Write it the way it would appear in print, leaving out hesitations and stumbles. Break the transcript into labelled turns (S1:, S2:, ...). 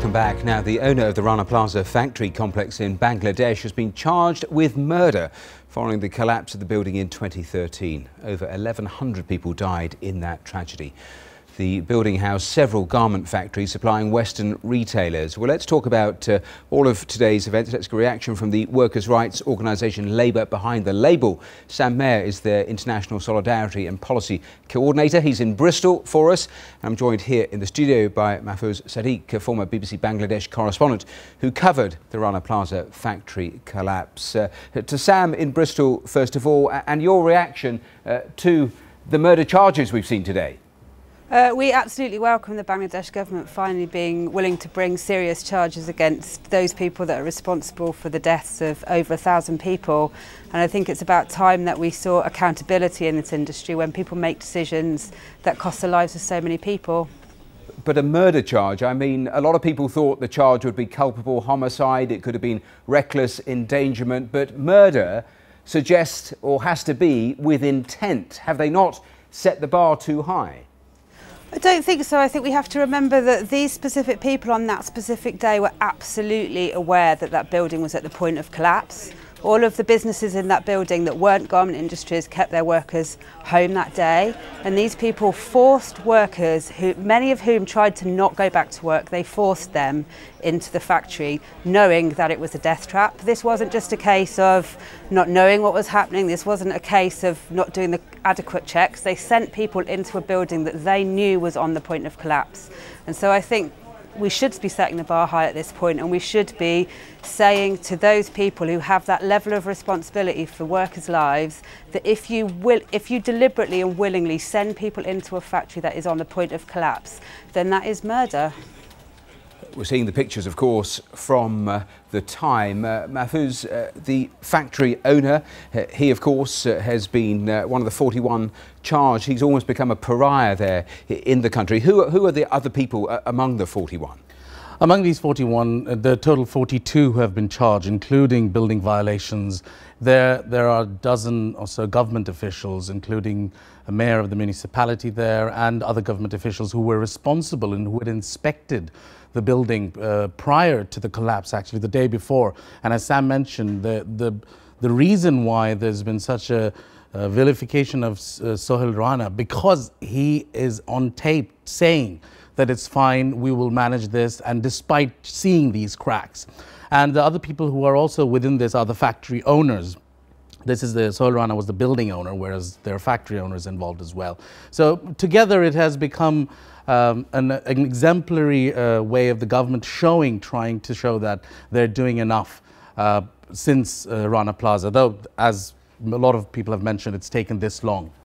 S1: Welcome back. Now, the owner of the Rana Plaza factory complex in Bangladesh has been charged with murder following the collapse of the building in 2013. Over 1,100 people died in that tragedy. The building housed several garment factories supplying Western retailers. Well, let's talk about all of today's events. Let's get a reaction from the workers' rights organisation Labour Behind the Label. Sam Mayer is their International Solidarity and Policy Coordinator. He's in Bristol for us. I'm joined here in the studio by Mahfuz Sadique, a former BBC Bangladesh Correspondent who covered the Rana Plaza factory collapse. To Sam in Bristol, first of all, and your reaction to the murder charges we've seen today.
S2: We absolutely welcome the Bangladesh government finally being willing to bring serious charges against those people that are responsible for the deaths of over 1,000 people. And I think it's about time that we saw accountability in this industry when people make decisions that cost the lives of so many people.
S1: But a murder charge, I mean, a lot of people thought the charge would be culpable homicide, it could have been reckless endangerment, but murder suggests or has to be with intent. Have they not set the bar too high?
S2: I don't think so. I think we have to remember that these specific people on that specific day were absolutely aware that that building was at the point of collapse. All of the businesses in that building that weren't garment industries kept their workers home that day. And these people forced workers, many of whom tried to not go back to work, they forced them into the factory knowing that it was a death trap. This wasn't just a case of not knowing what was happening. This wasn't a case of not doing the adequate checks. They sent people into a building that they knew was on the point of collapse. And so I think we should be setting the bar high at this point, and we should be saying to those people who have that level of responsibility for workers' lives that if you deliberately and willingly send people into a factory that is on the point of collapse, then that is murder.
S1: We're seeing the pictures, of course, from the time. Mahfuz, the factory owner, he, of course, has been one of the 41 charged. He's almost become a pariah there in the country. Who are the other people among the 41?
S3: Among these 41, the total 42 who have been charged, including building violations. There are a dozen or so government officials, including a mayor of the municipality there and other government officials who were responsible and who had inspected the building prior to the collapse, actually the day before. And as Sam mentioned, the reason why there's been such a vilification of Sohel Rana, because he is on tape saying that it's fine, we will manage this, and despite seeing these cracks. And the other people who are also within this are the factory owners. Sohel Rana was the building owner, whereas there are factory owners involved as well. So together it has become an exemplary way of the government trying to show that they're doing enough since Rana Plaza, though, as a lot of people have mentioned, it's taken this long.